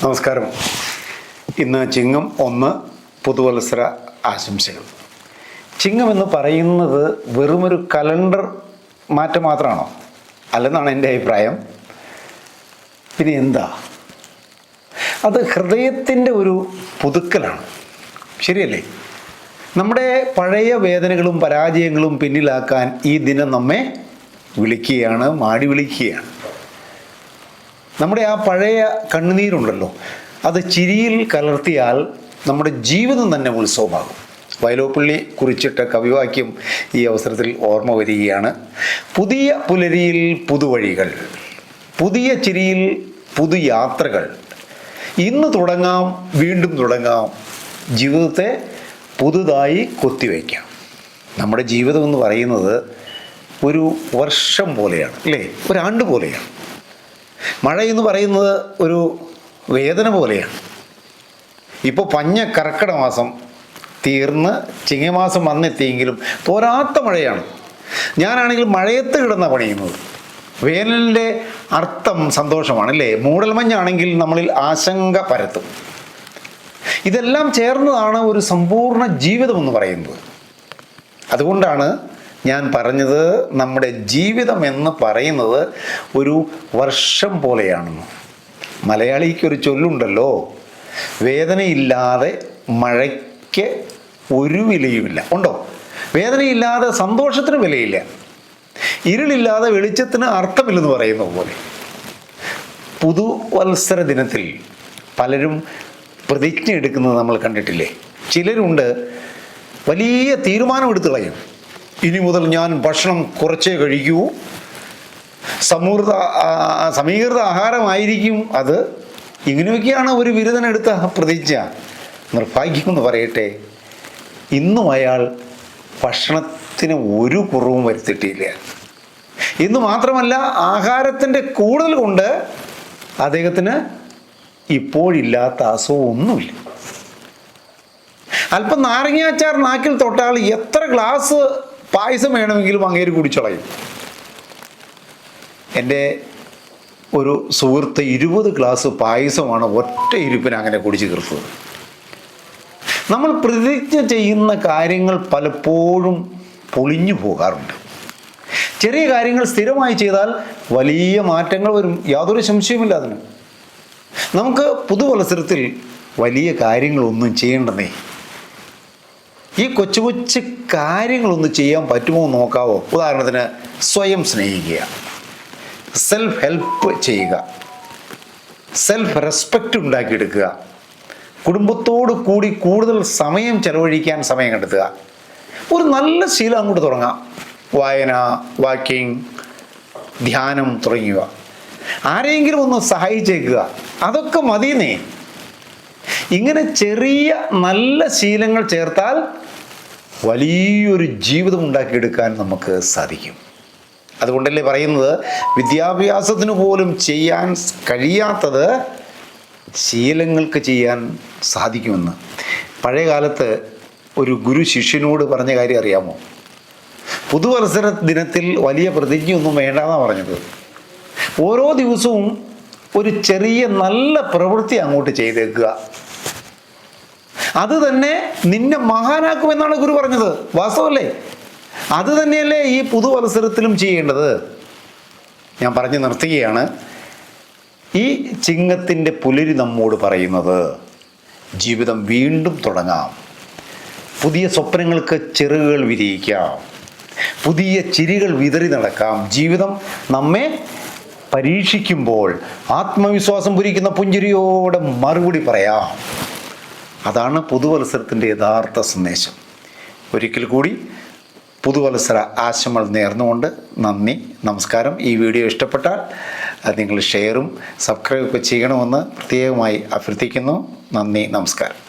നമസ്കാരം. ഇന്ന് ചിങ്ങം 1 പുതുവത്സര ആശംസകൾ. ചിങ്ങം എന്ന് പറയുന്നത് വെറുമൊരു കലണ്ടർ മാറ്റം മാത്രമാണോ? അല്ലെന്നാണ് എൻ്റെ അഭിപ്രായം. പിന്നെ എന്താ? അത് ഹൃദയത്തിൻ്റെ ഒരു പുതുക്കലാണ്. ശരിയല്ലേ? നമ്മുടെ പഴയ വേദനകളും പരാജയങ്ങളും പിന്നിലാക്കാൻ ഈ ദിനം നമ്മെ വിളിക്കുകയാണ്, മാടി വിളിക്കുകയാണ്. നമ്മുടെ ആ പഴയ കണ്ണുനീരുണ്ടല്ലോ, അത് ചിരിയിൽ കലർത്തിയാൽ നമ്മുടെ ജീവിതം തന്നെ ഉത്സവമാകും. വയലോപ്പള്ളി കുറിച്ചിട്ട കവിവാക്യം ഈ അവസരത്തിൽ ഓർമ്മ വരികയാണ്. പുതിയ പുലരിയിൽ പുതുവഴികൾ, പുതിയ ചിരിയിൽ പുതുയാത്രകൾ. ഇന്ന് തുടങ്ങാം, വീണ്ടും തുടങ്ങാം, ജീവിതത്തെ പുതുതായി കൊത്തിവയ്ക്കാം. നമ്മുടെ ജീവിതം എന്ന് പറയുന്നത് ഒരു വർഷം പോലെയാണ്, അല്ലേ? ഒരാണ്ട് പോലെയാണ്. മഴ എന്ന് പറയുന്നത് ഒരു വേദന പോലെയാണ്. ഇപ്പോൾ കർക്കിടക മാസം തീർന്ന് ചിങ്ങമാസം വന്നെത്തിയെങ്കിലും തോരാത്ത മഴയാണ്. ഞാനാണെങ്കിൽ മഴയത്ത് കിടന്ന പണിയുന്നത്. വേനലിൻ്റെ അർത്ഥം സന്തോഷമാണ്, അല്ലേ? മൂടൽമഞ്ഞാണെങ്കിൽ നമ്മളിൽ ആശങ്ക പരത്തും. ഇതെല്ലാം ചേർന്നതാണ് ഒരു സമ്പൂർണ്ണ ജീവിതമെന്ന് പറയുന്നത്. അതുകൊണ്ടാണ് ഞാൻ പറഞ്ഞത്, നമ്മുടെ ജീവിതം എന്ന് പറയുന്നത് ഒരു വർഷം പോലെയാണെന്ന്. മലയാളിക്കൊരു ചൊല്ലുണ്ടല്ലോ, വേദനയില്ലാതെ മഴയ്ക്ക് ഒരു വിലയുമില്ല. ഉണ്ടോ? വേദനയില്ലാതെ സന്തോഷത്തിന് വിലയില്ല, ഇരുളില്ലാതെ വെളിച്ചത്തിന് അർത്ഥമില്ലെന്ന് പറയുന്നത് പോലെ. പുതുവത്സര ദിനത്തിൽ പലരും പ്രതിജ്ഞ എടുക്കുന്നത് നമ്മൾ കണ്ടിട്ടില്ലേ? ചിലരുണ്ട് വലിയ തീരുമാനമെടുത്ത് കളയും. ഇനി മുതൽ ഞാൻ ഭക്ഷണം കുറച്ചേ കഴിക്കൂ, സമീകൃത ആഹാരമായിരിക്കും അത്. ഇങ്ങനെയൊക്കെയാണ് ഒരു ബിരുദനെടുത്ത പ്രതിജ്ഞ. നിർഭാഗ്യമെന്ന് പറയട്ടെ, ഇന്നും അയാൾ ഭക്ഷണത്തിന് ഒരു കുറവും വരുത്തിയിട്ടില്ല. ഇന്ന് മാത്രമല്ല, ആഹാരത്തിൻ്റെ കൂടുതൽ കൊണ്ട് അദ്ദേഹത്തിന് ഇപ്പോഴില്ലാത്ത അസുഖമൊന്നുമില്ല. അല്പം നാരങ്ങാച്ചാർ നാക്കിൽ തൊട്ടാൽ എത്ര ഗ്ലാസ് പായസം വേണമെങ്കിലും അങ്ങേര് കുടിച്ചളയും. എൻ്റെ ഒരു സുഹൃത്ത് 20 ഗ്ലാസ് പായസമാണ് ഒറ്റ ഇരുപ്പിന് അങ്ങനെ കുടിച്ച് തീർത്തത്. നമ്മൾ പ്രതിജ്ഞ ചെയ്യുന്ന കാര്യങ്ങൾ പലപ്പോഴും പൊളിഞ്ഞു പോകാറുണ്ട്. ചെറിയ കാര്യങ്ങൾ സ്ഥിരമായി ചെയ്താൽ വലിയ മാറ്റങ്ങൾ വരും, യാതൊരു സംശയവുമില്ല അതിന്. നമുക്ക് പുതുവത്സരത്തിൽ വലിയ കാര്യങ്ങളൊന്നും ചെയ്യേണ്ടതേ. ഈ കൊച്ചു കൊച്ചു കാര്യങ്ങളൊന്ന് ചെയ്യാൻ പറ്റുമോ എന്ന് നോക്കാവോ? ഉദാഹരണത്തിന്, സ്വയം സ്നേഹിക്കുക, സെൽഫ് ഹെൽപ്പ് ചെയ്യുക, സെൽഫ് റെസ്പെക്റ്റ് ഉണ്ടാക്കിയെടുക്കുക, കുടുംബത്തോട് കൂടി കൂടുതൽ സമയം ചെലവഴിക്കാൻ സമയം കണ്ടെത്തുക, ഒരു നല്ല ശീലം അങ്ങോട്ട് തുടങ്ങാം. വായന, വാക്കിംഗ്, ധ്യാനം തുടങ്ങിയവ. ആരെങ്കിലും ഒന്ന് സഹായിച്ചേക്കുക, അതൊക്കെ മതിയെന്നേ. ഇങ്ങനെ ചെറിയ നല്ല ശീലങ്ങൾ ചേർത്താൽ വലിയൊരു ജീവിതം ഉണ്ടാക്കിയെടുക്കാൻ നമുക്ക് സാധിക്കും. അതുകൊണ്ടല്ലേ പറയുന്നത്, വിദ്യാഭ്യാസത്തിന് പോലും ചെയ്യാൻ കഴിയാത്തത് ശീലങ്ങൾക്ക് ചെയ്യാൻ സാധിക്കുമെന്ന്. പഴയ കാലത്ത് ഒരു ഗുരു ശിഷ്യനോട് പറഞ്ഞ കാര്യം അറിയാമോ? പുതുവത്സര ദിനത്തിൽ വലിയ പ്രതിജ്ഞയൊന്നും വേണ്ടെന്നാണ് പറഞ്ഞത്. ഓരോ ദിവസവും ഒരു ചെറിയ നല്ല പ്രവൃത്തി അങ്ങോട്ട് ചെയ്തേക്കുക, അത് തന്നെ നിന്നെ മഹാനാക്കുമെന്നാണ് ഗുരു പറഞ്ഞത്. വാസ്തവല്ലേ? അത് തന്നെയല്ലേ ഈ പുതുവത്സരത്തിലും ചെയ്യേണ്ടത്. ഞാൻ പറഞ്ഞു നിർത്തുകയാണ്. ഈ ചിങ്ങത്തിൻ്റെ പുലരി നമ്മോട് പറയുന്നത്, ജീവിതം വീണ്ടും തുടങ്ങാം, പുതിയ സ്വപ്നങ്ങൾക്ക് ചിറകുകൾ വിരിയിക്കാം, പുതിയ ചിരികൾ വിതറി നടക്കാം. ജീവിതം നമ്മെ പരീക്ഷിക്കുമ്പോൾ ആത്മവിശ്വാസം പൂരിക്കുന്ന പുഞ്ചിരിയോടെ മറുപടി പറയാം. അതാണ് പുതുവത്സരത്തിൻ്റെ യഥാർത്ഥ സന്ദേശം. ഒരിക്കൽ കൂടി പുതുവത്സര ആശംസകൾ നേർന്നുകൊണ്ട് നന്ദി, നമസ്കാരം. ഈ വീഡിയോ ഇഷ്ടപ്പെട്ടാൽ നിങ്ങൾ ഷെയറും സബ്സ്ക്രൈബൊക്കെ ചെയ്യണമെന്ന് പ്രത്യേകമായി അഭ്യർത്ഥിക്കുന്നു. നന്ദി, നമസ്കാരം.